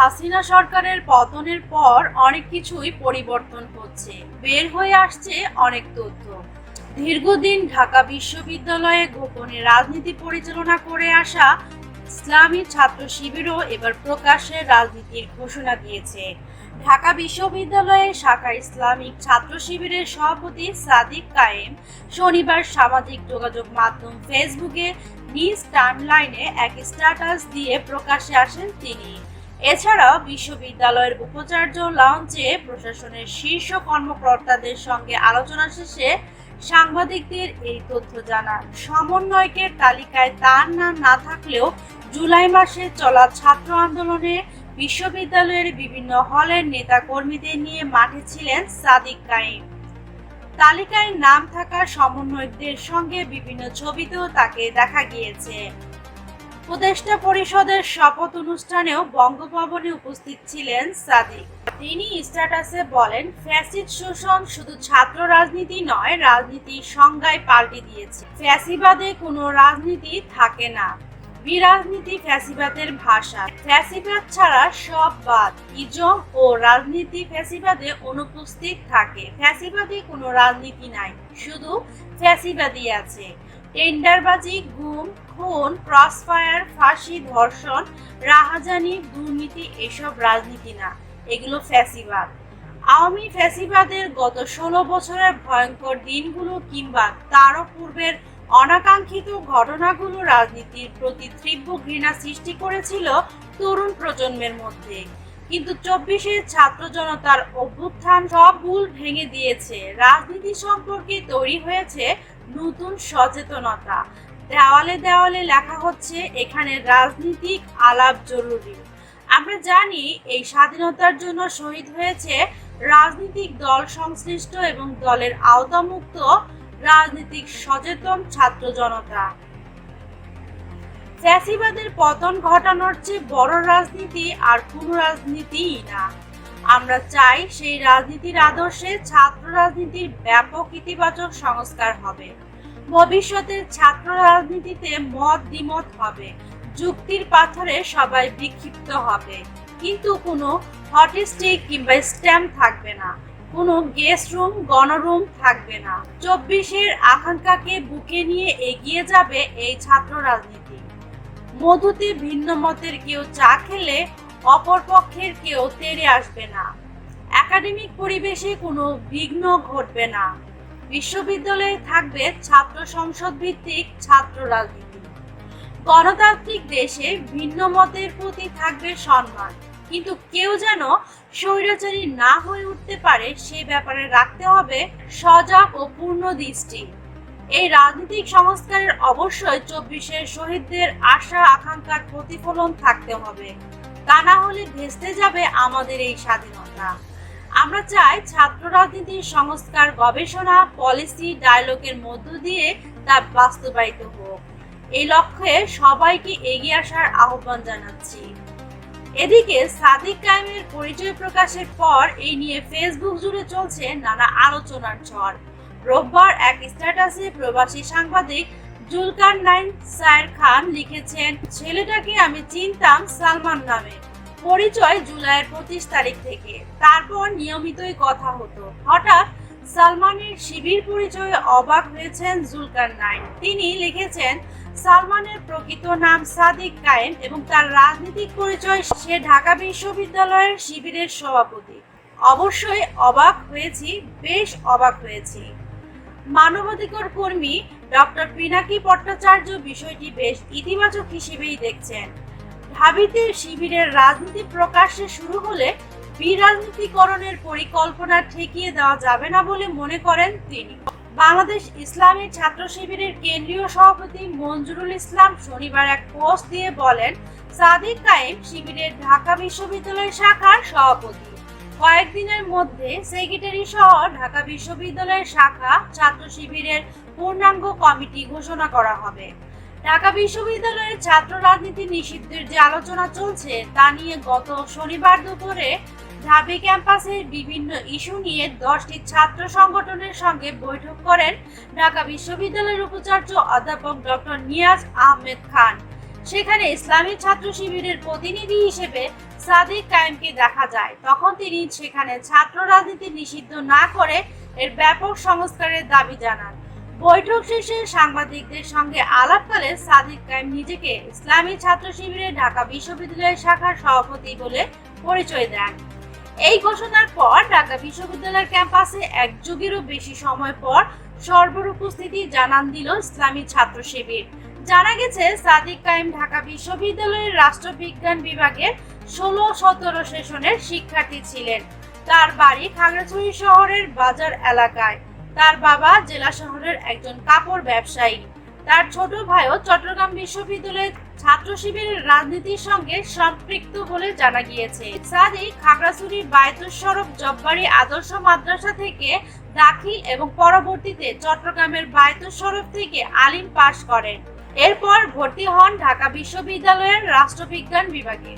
হাসিনা সরকারের পতনের পর অনেক কিছুই পরিবর্তন হচ্ছে, বের হয়ে আসছে অনেক তথ্য। দীর্ঘদিন ঢাকা বিশ্ববিদ্যালয়ে গোপনে রাজনীতি পরিচালনা করে আসা ইসলামী ছাত্র শিবিরও এবার প্রকাশ্যে রাজনীতির ঘোষণা দিয়েছে। ঢাকা বিশ্ববিদ্যালয়ের শাখা ইসলামিক ছাত্র শিবিরের সভাপতি সাদিক কায়েম শনিবার সামাজিক যোগাযোগ মাধ্যম ফেসবুকে নিজ টাইমলাইনে এক স্ট্যাটাস দিয়ে প্রকাশ্যে আসেন তিনি। এছাড়াও বিশ্ববিদ্যালয়ের উপাচার্য লাউঞ্জে প্রশাসনের শীর্ষ কর্মকর্তাদের সঙ্গে আলোচনা শেষে সাংবাদিকদের এই তথ্য জানান। সমন্বয়কের তালিকায় তার নাম না থাকলেও জুলাই মাসে চলা ছাত্র আন্দোলনে বিশ্ববিদ্যালয়ের বিভিন্ন হলের নেতা কর্মীদের নিয়ে মাঠে ছিলেন সাদিক কায়েম। তালিকায় নাম থাকা সমন্বয়কদের সঙ্গে বিভিন্ন ছবিতেও তাকে দেখা গিয়েছে। উপদেষ্টা পরিষদের শপথ অনুষ্ঠানেও বঙ্গভবনে উপস্থিত ছিলেন সাদিক। তিনি স্ট্যাটাসে বলেন, ফ্যাসিড শোষণ শুধু ছাত্র রাজনীতি নয়, রাজনীতির সংজ্ঞায় পাল্টে দিয়েছে। ফ্যাসিবাদে কোনো রাজনীতি থাকে না, বিরাজনীতি ফ্যাসিবাদের ভাষা। ফ্যাসিবাদ ছাড়া সব বাদ। ইজম ও রাজনীতি ফ্যাসিবাদে অনুপস্থিত থাকে। ফ্যাসিবাদে কোনো রাজনীতি নাই, শুধু ফ্যাসিবাদই আছে। টেন্ডারবাজি, গুম, খুন, ক্রসফায়ার, ফাঁসি, ধর্ষণ, রাহাজানি, দুর্নীতি এসব রাজনীতি না, এগুলো ফ্যাসিবাদ। আওয়ামী ফ্যাসিবাদের গত 16 বছরের ভয়ঙ্কর দিনগুলো কিংবা তারও পূর্বের অনাকাঙ্ক্ষিত ঘটনাগুলো রাজনীতির প্রতি তীব্র ঘৃণা সৃষ্টি করেছিল তরুণ প্রজন্মের মধ্যে। কিন্তু 24-এর ছাত্র জনতার অভ্যুত্থান সব ভুল ভেঙে দিয়েছে। রাজনীতি সম্পর্কে তৈরি হয়েছে নতুন সচেতনতা। দেওয়ালে দেওয়ালে লেখা হচ্ছে, এখানে রাজনীতিক আলাপ জরুরি। আমরা জানি এই স্বাধীনতার জন্য শহীদ হয়েছে রাজনৈতিক দল সংশ্লিষ্ট এবং দলের আওতামুক্ত রাজনৈতিক সচেতন ছাত্র জনতা। ফ্যাসিবাদের পতন ঘটানোর চেয়ে বড় রাজনীতি আর কোনো রাজনীতিই না। আমরা চাই সেই রাজনীতির আদর্শে ছাত্র রাজনীতির ব্যাপক ইতিবাচক সংস্কার হবে। ভবিষ্যতের ছাত্র রাজনীতিতে মত দ্বিমত হবে, যুক্তির পাথরে সবাই বিক্ষিপ্ত হবে, কিন্তু কোনো হটস্টিক কিংবা স্ট্যাম্প থাকবে না, কোনো গেস্ট রুম, গণরুম থাকবে না। 24-এর আকাঙ্ক্ষাকে বুকে নিয়ে এগিয়ে যাবে এই ছাত্র রাজনীতি। মধুতে ভিন্ন মতের কেউ চা খেলে অপর পক্ষের কেউ তেড়ে আসবে না। একাডেমিক পরিবেশে কোনো বিঘ্ন ঘটবে না। বিশ্ববিদ্যালয়ে থাকবে ছাত্র সংসদ ভিত্তিক ছাত্র রাজনীতি। গণতান্ত্রিক দেশে ভিন্ন মতের প্রতি থাকবে সম্মান, কিন্তু কেউ যেন স্বৈরাচারী না হয়ে উঠতে পারে সে ব্যাপারে রাখতে হবে সজাগ ও পূর্ণ দৃষ্টি। এই রাজনৈতিক সংস্কারের অবশ্যই 24-এর শহীদদের আশা আকাঙ্ক্ষার প্রতিফলন থাকতে হবে, তা না হলে ভেস্তে যাবে আমাদের এই স্বাধীনতা। আমরা চাই ছাত্র রাজনীতির সংস্কার গবেষণা, পলিসি, ডায়ালগের মধ্য দিয়ে তা বাস্তবায়িত হোক। এই লক্ষ্যে সবাইকে এগিয়ে আসার আহ্বান জানাচ্ছি। এদিকে সাদিক কায়েমের পরিচয় প্রকাশের পর এই নিয়ে ফেসবুক জুড়ে চলছে নানা আলোচনার ঝড়। রোববার এক স্ট্যাটাসে প্রবাসী সাংবাদিক জুলকারনাইন সায়ের খান লিখেছেন, ছেলেটাকে আমি চিনতাম সালমান নামে, পরিচয় জুলাইয়ের 25 তারিখ থেকে, তারপর নিয়মিতই কথা হতো। হঠাৎ সালমানের শিবির পরিচয়ে অবাক হয়েছেন জুলকারনাইন। তিনি লিখেছেন, সালমানের প্রকৃত নাম সাদিক কায়েম এবং তার রাজনৈতিক পরিচয় সে ঢাকা বিশ্ববিদ্যালয়ের শিবিরের সভাপতি। অবশ্যই অবাক হয়েছি, বেশ অবাক হয়েছি। মানবাধিকার কর্মী ডক্টর পিনাকি ভট্টাচার্য বিষয়টি বেশ ইতিবাচক হিসেবেই দেখছেন। ঢাবিতে শিবিরের রাজনীতি প্রকাশ্যে শুরু হলে বিরাজনীতিকরণের পরিকল্পনা ঠেকিয়ে দেওয়া যাবে না বলে মনে করেন তিনি। বাংলাদেশ ইসলামী ছাত্র শিবিরের কেন্দ্রীয় সভাপতি মঞ্জুরুল ইসলাম শনিবার এক পোস্ট দিয়ে বলেন, সাদিক কায়েম শিবিরের ঢাকা বিশ্ববিদ্যালয় শাখার সভাপতি। কয়েকদিনের মধ্যে সেক্রেটারি সহ ঢাকা বিশ্ববিদ্যালয়ের শাখা ছাত্র শিবিরের পূর্ণাঙ্গ কমিটি ঘোষণা করা হবে। ঢাকা বিশ্ববিদ্যালয়ের ছাত্র রাজনীতি নিষিদ্ধের যে আলোচনা চলছে তা নিয়ে গত শনিবার দুপুরে ঢাবি ক্যাম্পাসের বিভিন্ন ইস্যু নিয়ে 10টি ছাত্র সংগঠনের সঙ্গে বৈঠক করেন ঢাকা বিশ্ববিদ্যালয়ের উপাচার্য অধ্যাপক ডক্টর নিয়াজ আহমেদ খান। সেখানে ইসলামী ছাত্র শিবিরের প্রতিনিধি হিসেবে সাদিক কায়েমকে দেখা যায়। তখন তিনি সেখানে ছাত্র রাজনীতি নিষিদ্ধ না করে এর ব্যাপক সংস্কারের দাবি জানান। বৈঠক শেষে সাংবাদিকদের সঙ্গে আলাপকালে সাদিক কায়েম নিজেকে ইসলামী ছাত্র শিবিরের ঢাকা বিশ্ববিদ্যালয় শাখার সভাপতি বলে পরিচয় দেন। এই ঘোষণার পর ঢাকা বিশ্ববিদ্যালয়ের ক্যাম্পাসে এক যুগেরও বেশি সময় পর সর্বর উপস্থিতি জানান দিল ইসলামী ছাত্র শিবির। জানা গেছে সাদিক কায়েম ঢাকা বিশ্ববিদ্যালয়ের রাষ্ট্রবিজ্ঞান বিভাগের 16-17 সেশনের শিক্ষার্থী ছিলেন। তার বাড়ি খাগড়াছড়ি শহরের বাজার এলাকায়। তার বাবা জেলা শহরের একজন কাপড় ব্যবসায়ী। তার ছোট ভাইও চট্টগ্রাম বিশ্ববিদ্যালয়ের ছাত্র শিবিরের রাজনীতির সঙ্গে সম্পৃক্ত বলে জানা গিয়েছে। সাদিক খাগড়াছড়ি বায়তুস শরফ জব্বারি আদর্শ মাদ্রাসা থেকে দাখিল এবং পরবর্তীতে চট্টগ্রামের বায়তুস শরফ থেকে আলিম পাশ করেন। এরপর ভর্তি হন ঢাকা বিশ্ববিদ্যালয়ের রাষ্ট্রবিজ্ঞান বিভাগে।